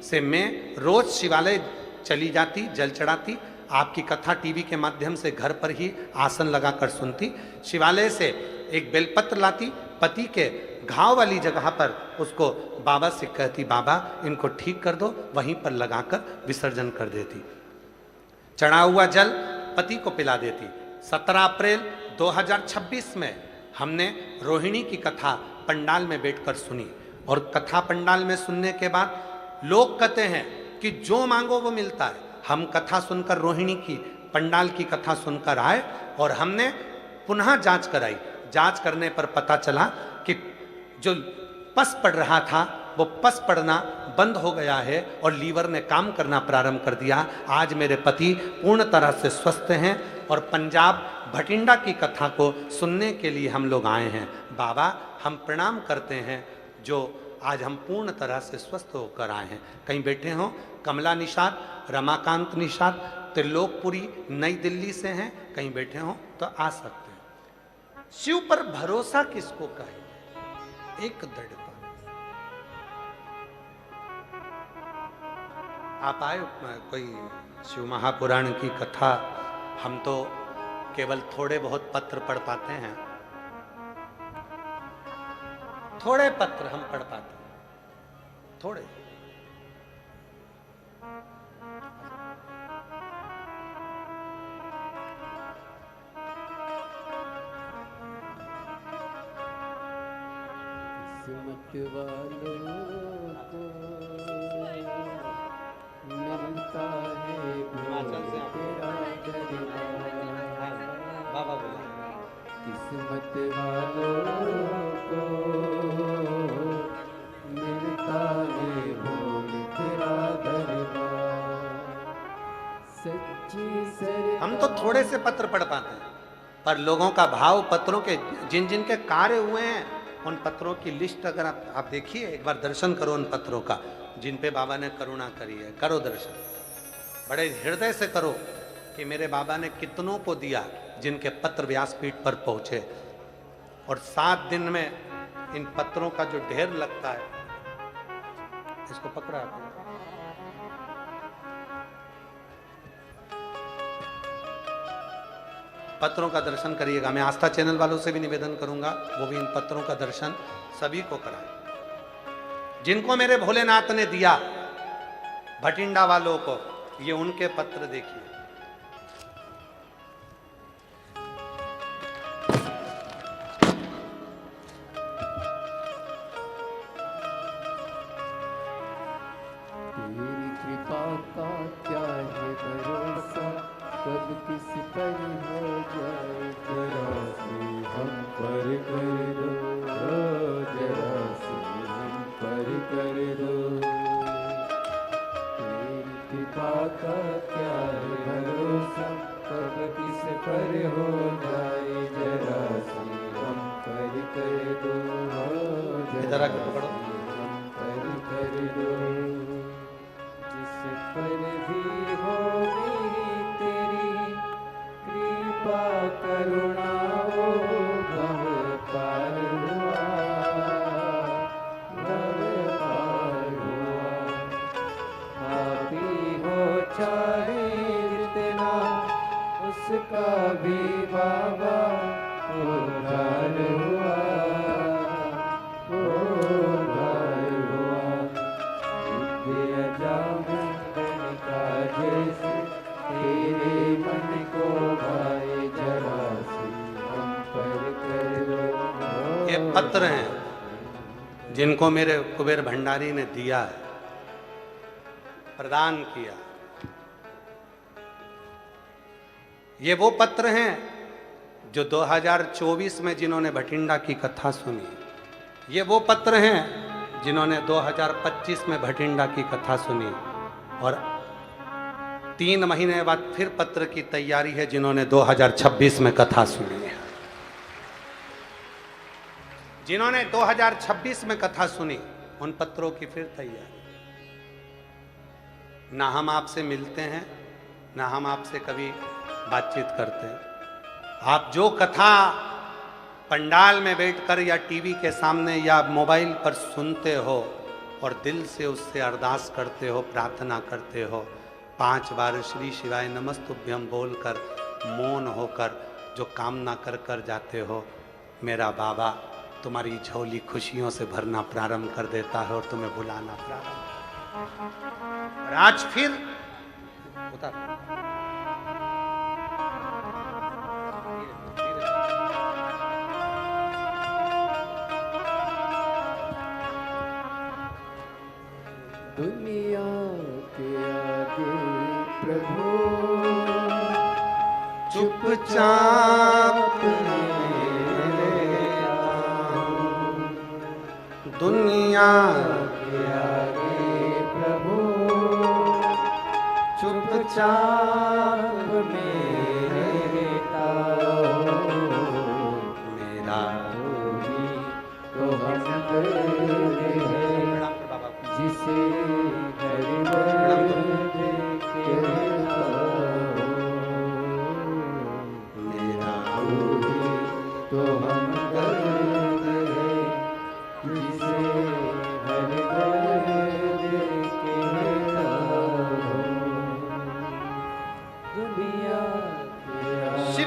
से मैं रोज शिवालय चली जाती, जल चढ़ाती, आपकी कथा टीवी के माध्यम से घर पर ही आसन लगाकर सुनती। शिवालय से एक बेलपत्र लाती, पति के घाव वाली जगह पर उसको बाबा से कहती बाबा इनको ठीक कर दो, वहीं पर लगाकर विसर्जन कर देती। चढ़ा हुआ जल पति को पिला देती। 17 अप्रैल 2026 में हमने रोहिणी की कथा पंडाल में बैठकर सुनी, और कथा पंडाल में सुनने के बाद लोग कहते हैं कि जो मांगो वो मिलता है। हम कथा सुनकर, रोहिणी की पंडाल की कथा सुनकर आए और हमने पुनः जांच कराई। जांच करने पर पता चला कि जो पस पड़ रहा था वो पस पड़ना बंद हो गया है और लीवर ने काम करना प्रारंभ कर दिया। आज मेरे पति पूर्ण तरह से स्वस्थ हैं और पंजाब भटिंडा की कथा को सुनने के लिए हम लोग आए हैं। बाबा हम प्रणाम करते हैं जो आज हम पूर्ण तरह से स्वस्थ होकर आए हैं। कहीं बैठे हों, कमला निषाद, रमाकांत निषाद, त्रिलोकपुरी, नई दिल्ली से हैं, कहीं बैठे हों तो आ सकते हैं। शिव पर भरोसा किसको कहे? एक दृढ़ता। आप आए कोई शिव महापुराण की कथा, हम तो केवल थोड़े बहुत पत्र पढ़ पाते हैं, थोड़े पत्र हम पढ़ पाते हैं, थोड़े। किस्मत वालों को मिलता है तेरा दरबार। बाबा बोला, किस्मत वालों को मिलता है बोल तेरा दरबार। सच्ची सर हम तो थोड़े से पत्र पढ़ पाते हैं, पर लोगों का भाव पत्रों के जिन जिन के कार्य हुए हैं उन पत्रों की लिस्ट अगर आप देखिए, एक बार दर्शन करो उन पत्रों का जिन पे बाबा ने करुणा करी है। करो दर्शन, बड़े हृदय से करो कि मेरे बाबा ने कितनों को दिया जिनके पत्र व्यासपीठ पर पहुंचे, और 7 दिन में इन पत्रों का जो ढेर लगता है, इसको पकड़ा आपने? पत्रों का दर्शन करिएगा। मैं आस्था चैनल वालों से भी निवेदन करूंगा, वो भी इन पत्रों का दर्शन सभी को कराएं। जिनको मेरे भोलेनाथ ने दिया, भटिंडा वालों को, ये उनके पत्र देखिए। तेरी कृपा का क्या है भरोसा, कब किस पर हो जाए जरा सी हम पर कर दो, जरा सी हम पर कर दो। तेरी कृपा का क्या है भरोसा, कब किस पर हो जाए जरा सी हम पर कर दो, इधर आके पकड़ो। हम पर कर दो। जिस पर भी होगी तेरी कृपा करुणा, वो भव पार हुआ, भव पार हुआ। पापी हो चाहे जितना, उसका भी बाबा उद्धार हुआ, उद्धार हुआ। दिव्य जागरण का जैसे तेरे मन को भाए जरा सी हम पर कर दो। ये पत्र हैं जिनको मेरे कुबेर भंडारी ने दिया है, प्रदान किया। ये वो पत्र हैं जो 2024 में जिन्होंने भटिंडा की कथा सुनी, ये वो पत्र हैं जिन्होंने 2025 में भटिंडा की कथा सुनी, और 3 महीने बाद फिर पत्र की तैयारी है जिन्होंने 2026 में कथा सुनी है। जिन्होंने 2026 में कथा सुनी, उन पत्रों की फिर तैयारी। ना हम आपसे मिलते हैं, ना हम आपसे कभी बातचीत करते हैं। आप जो कथा पंडाल में बैठकर या टीवी के सामने या मोबाइल पर सुनते हो और दिल से उससे अरदास करते हो, प्रार्थना करते हो, 5 बार श्री शिवाय नमस्तुभ्यम बोलकर मौन होकर जो कामना कर कर जाते हो, मेरा बाबा तुम्हारी झोली खुशियों से भरना प्रारंभ कर देता है और तुम्हें बुलाना प्रारंभ। और आज फिर उतार। दुनिया के आगे प्रभु चुपचाप दुनिया के आगे प्रभु चुपचाप मेरे मेरा तो हम जिसे हर दर्द के मेरा तो हम दर्द है, जिसे हर दर्द के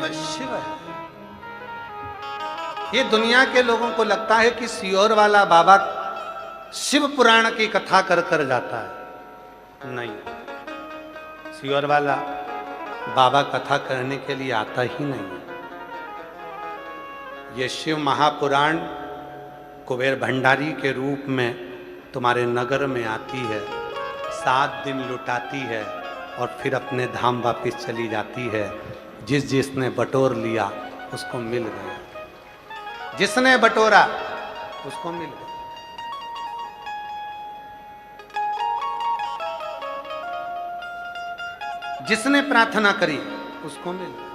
शिव शिव है। ये दुनिया के लोगों को लगता है कि सियोर वाला बाबा शिव पुराण की कथा कर कर जाता है। नहीं, सियोर वाला बाबा कथा करने के लिए आता ही नहीं है। ये शिव महापुराण कुबेर भंडारी के रूप में तुम्हारे नगर में आती है, 7 दिन लुटाती है और फिर अपने धाम वापिस चली जाती है। जिसने बटोर लिया उसको मिल गया, जिसने बटोरा उसको मिल गया। जिसने प्रार्थना करी उसको मिल गया,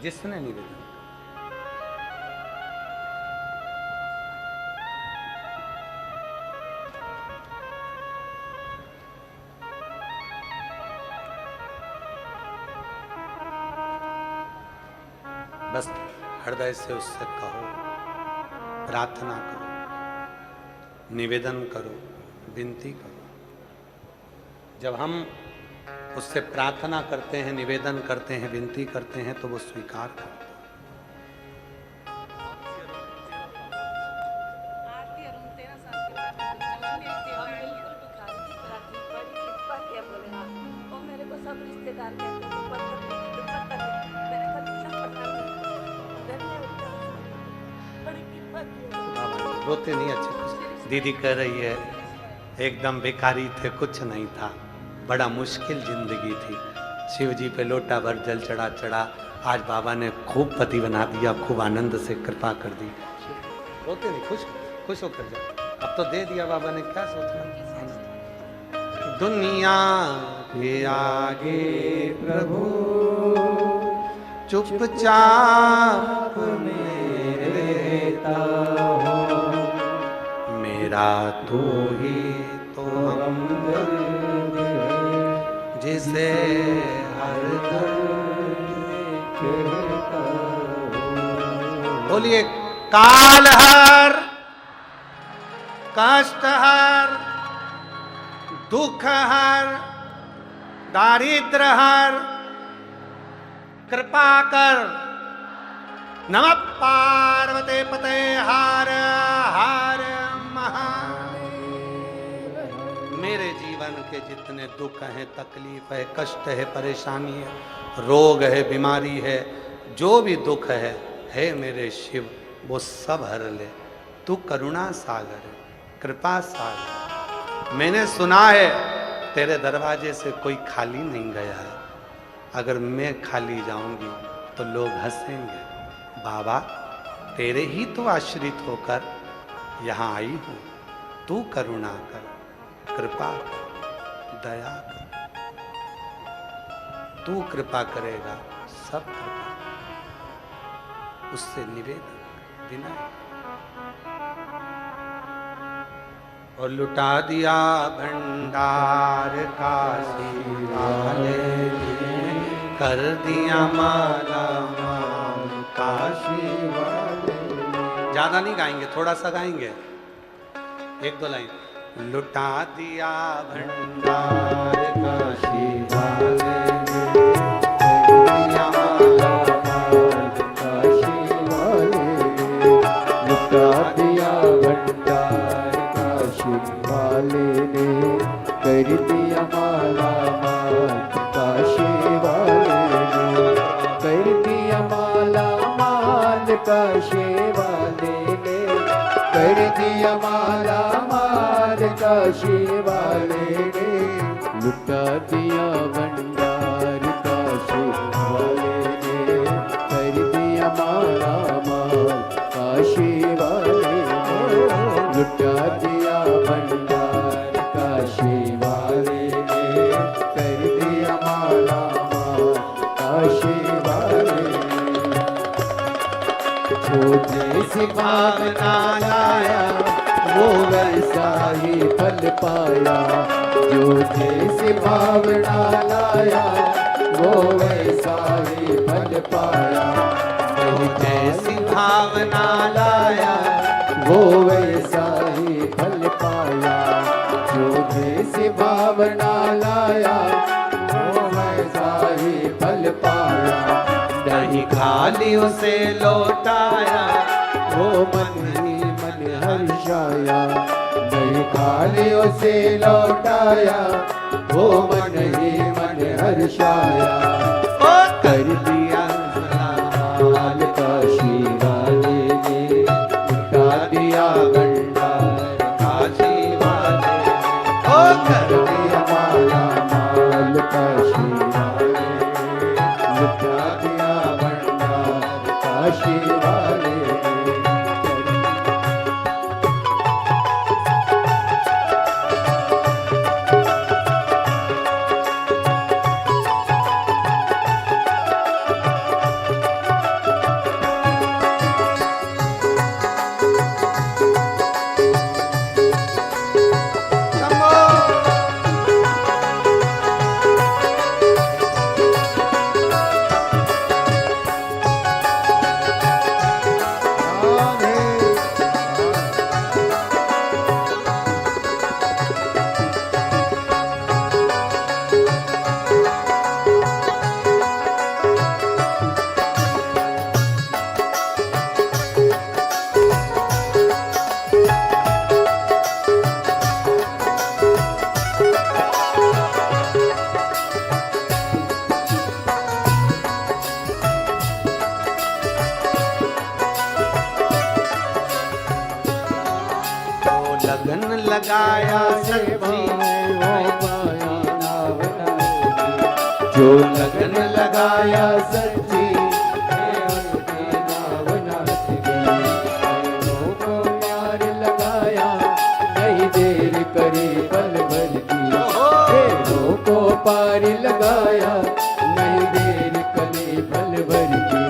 जिसने निवेदन। बस हृदय से उससे कहो, प्रार्थना करो, निवेदन करो, विनती करो। जब हम उससे प्रार्थना करते हैं, निवेदन करते हैं, विनती करते हैं तो वो स्वीकार करता है। रोते नहीं, अच्छे दीदी कह रही है एकदम बेकारी थे, कुछ नहीं था, बड़ा मुश्किल जिंदगी थी। शिव जी पे लोटा भर जल चढ़ा चढ़ा, आज बाबा ने खूब पति बना दिया, खूब आनंद से कृपा कर दी। रोते नहीं, खुश खुश होकर जाओ। अब तो दे दिया बाबा ने, क्या सोचना। दुनिया के आगे प्रभु चुपचाप में रहता हो, मेरा तू ही तो हमदर्द है, जिसे हर दर्द कहता हो। बोलिए काल हर, कष्ट हर, दुख हर, दारिद्र हर, कृपा कर। नमः पार्वते पते हर हर महादेव। मेरे जीवन के जितने दुख हैं, तकलीफ है, कष्ट है, परेशानी है, रोग है, बीमारी है, जो भी दुख है मेरे शिव, वो सब हर ले। तू करुणा सागर है, कृपा सागर। मैंने सुना है तेरे दरवाजे से कोई खाली नहीं गया है। अगर मैं खाली जाऊंगी तो लोग हंसेंगे। बाबा तेरे ही तो आश्रित होकर यहाँ आई हूँ, तू करुणा कर, कृपा कर, दया कर। तू कृपा करेगा, सब कृपा कर। उससे निवेदन विनय। और लुटा दिया भंडार काशी वाले, कर दिया माला माल काशी वाले। ज्यादा नहीं गाएंगे, थोड़ा सा गाएंगे, 1-2 लाइन। लुटा दिया भंडार काशी वाले, कर दिया माला माल काशी वाले, लुटा दिया भंडार काशी वाले ने, कर दिया माला माल काशी वाले ने, कर दिया माला माल काशी वाले ने, कर दिया माला माल काशी वाले ने, लुटा दिया भंडार काशी वाले ने, कर दिया माला माल काशी वाले ने, लुटा दिया भंडार काशी वाले ने, कर दिया माला माल काशी वाले ने। जो जैसी भावना लाया वो वैसा ही फल पाया, जो जैसी भावना लाया वो वैसा ही फल पाया, जैसी भावना लाया वो वैसा ही फल पाया, जो जैसी भावना लाया वो वैसा ही फल पाया। खाली उसे लौटाया, वो मन ही मन हर्षाया, नहीं खाली उसे लौटाया, वो मन ही मन हर्षाया। ओ कर दिया लाल काशी वाले ने लुटा दिया भंडार, काशी वाले, ओ कर दिया माला माल काशी वाले लुटा दिया भंडार, काशी वाले ने। लगन लगाया सच्ची, जो लगन लगाया सच्ची, को प्यार लगाया, नहीं देर करी पल भर की, को पार लगाया, नहीं देर करी पल भर की।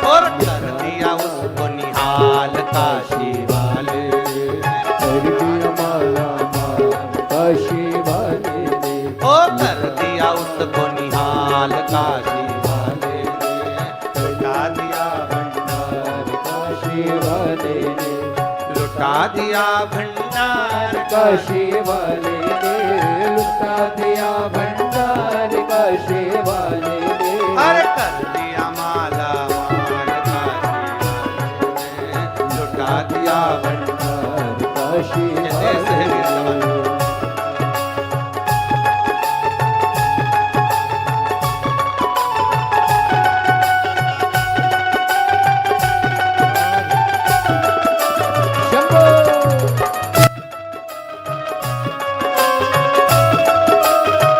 और कर दिया उसको निहाल काशी वाले, कर दिया माला माल काशी वाले ने, ओ कर दिया उसको निहाल काशी वाले, लुटा दिया भंडार काशी वाले ने, लुटा दिया भंडार काशी वाले ने, लुटा दिया भंडार काशी वाले ने। अरे कर दिया माला माल काशी वाले, लुटा दिया भंडार काशी ऐसे है मेरा वाले।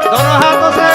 दोनों हाथों से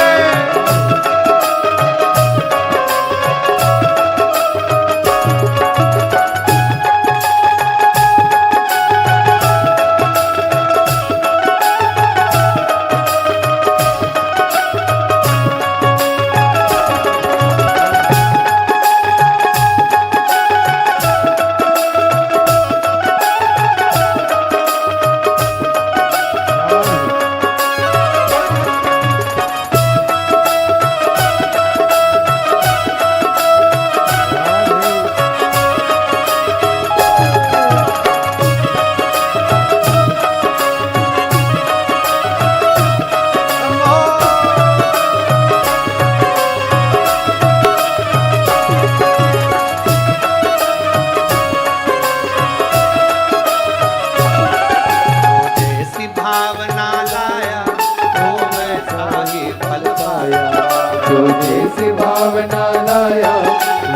भावना लाया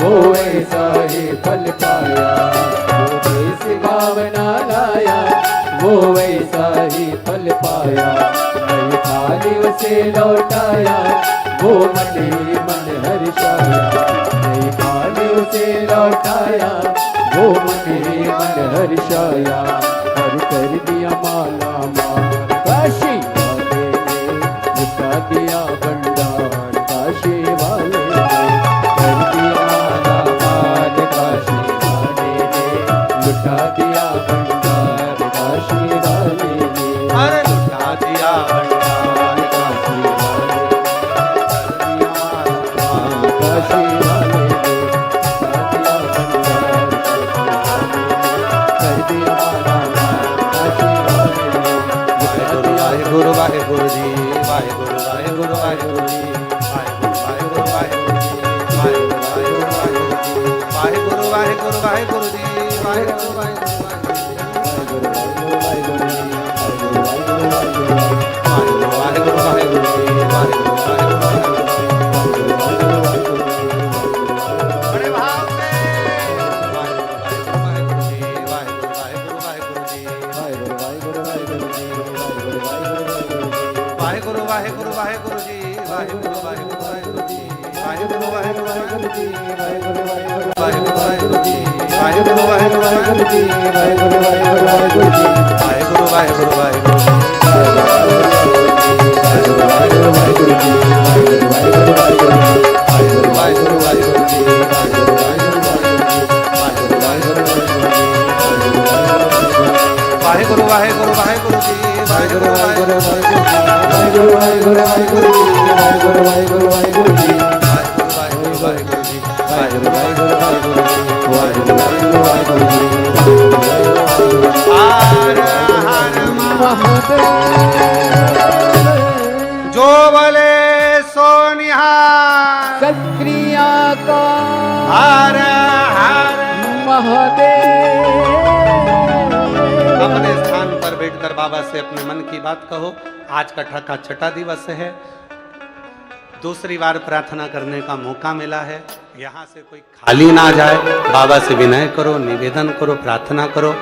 वो ऐसा ही फल पाया, जो जैसी भावना लाया वो ऐसा ही फल पाया। नहीं खाली उसे लौटाया वो मन ही मन हर्षाया, नहीं खाली उसे लौटाया वो मन ही मन हर्षाया। और कर दिया माला माल काशी वाले ने, लुटा दिया भंडार काशी वाले ने। कर दिया माला माल काशी वाले ने, लुटा दिया भंडार काशी वाले ने। अरे लुटा दिया भंडार काशी वाले, कर दिया माला काशी वाले ने, लुटा दिया भंडार काशी वाले ने। कर दिया माला माल काशी वाले ने, लुटा दिया। वाहेगुरु वाहेगुरु जी, वाहेगुरु वाहेगुरु वाहेगुरु जी, वाहेगुरु वाहेगुरु वाहेगुरु जी, वाहेगुरु वाहेगुरु वाहेगुरु जी। वाहेगुरु वाहेगुरु जी वाहेगुरु वाहेगुरु वाहेगुरु जी वाहेगुरु वाहेगुरु वाहेगुरु जी वाहेगुरु वाहेगुरु वाहेगुरु जी वाहेगुरु वाहेगुरु वाहेगुरु जी वाहेगुरु वाहेगुरु वाहेगुरु जी वाहेगुरु वाहेगुरु वाहेगुरु जी वाहेगुरु वाहेगुरु वाहेगुरु जी वाहेगुरु वाहेगुरु वाहेगुरु जी वाहेगुरु वाहेगुरु वाहेगुरु जी वाहेगुरु वाहेगुरु वाहेगुरु वाहेगुरु वाहेगुरु जी वाहेगुरु वाहेगुरु वाहेगुरु जी वाहेगुरु वाहेगुरु वाहेगुरु जी वाहेगुरु वाहेगुरु वाहेगुरु जी वाहेगुरु वाहेगुरु वाहेगुरु जी हर हर महादेव जो बोले सो निहाल सत्क्रिया का हर हर महादेव। अपने स्थान पर बैठकर बाबा से अपने मन की बात कहो। आज कथा का छठा दिवस है, दूसरी बार प्रार्थना करने का मौका मिला है। यहाँ से कोई खाली ना जाए, बाबा से विनय करो, निवेदन करो, प्रार्थना करो।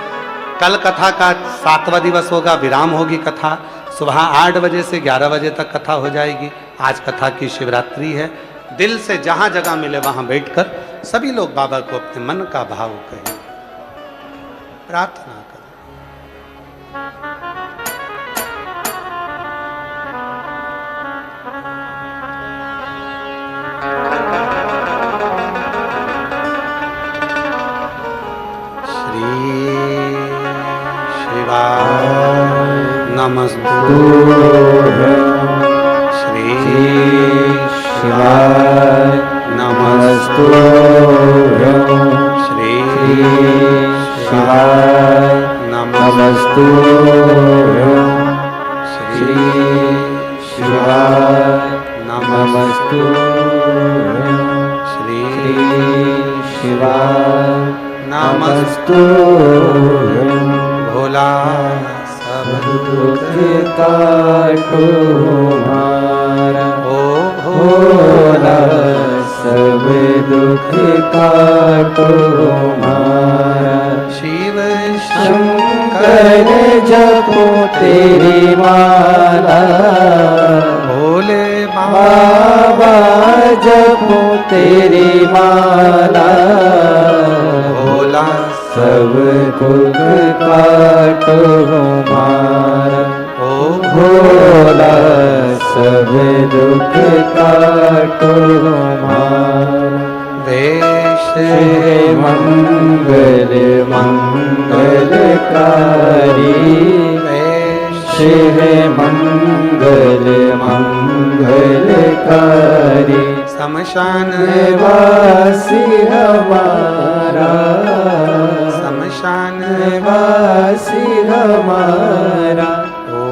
कल कथा का 7वां दिवस होगा, विराम होगी कथा। सुबह 8 बजे से 11 बजे तक कथा हो जाएगी। आज कथा की शिवरात्रि है। दिल से जहां जगह मिले वहां बैठकर सभी लोग बाबा को अपने मन का भाव कहें, प्रार्थना करें। श्री शिवाय नमस्तुभ्यं श्री शिवाय नमस्तुभ्यं श्री शिवाय नमस्तुभ्यं श्री शिवाय नमस्तुभ्यं श्री शिवाय नमस्तुभ्यं भोला सब दुख काटो हमारा, ओ भोला सब दुख काटो हमारा। शिव शंकर जपो तेरी माला, भोले बाबा जपो तेरी माला। भोला सब दुख काटो हमारा, ओ भोला सब दुख काटो हमारा। देश मंगल मंगलकारी, देश मंगल मंगलकारी। शमशान वासी हमारा, शमशान वासी हमारा, ओ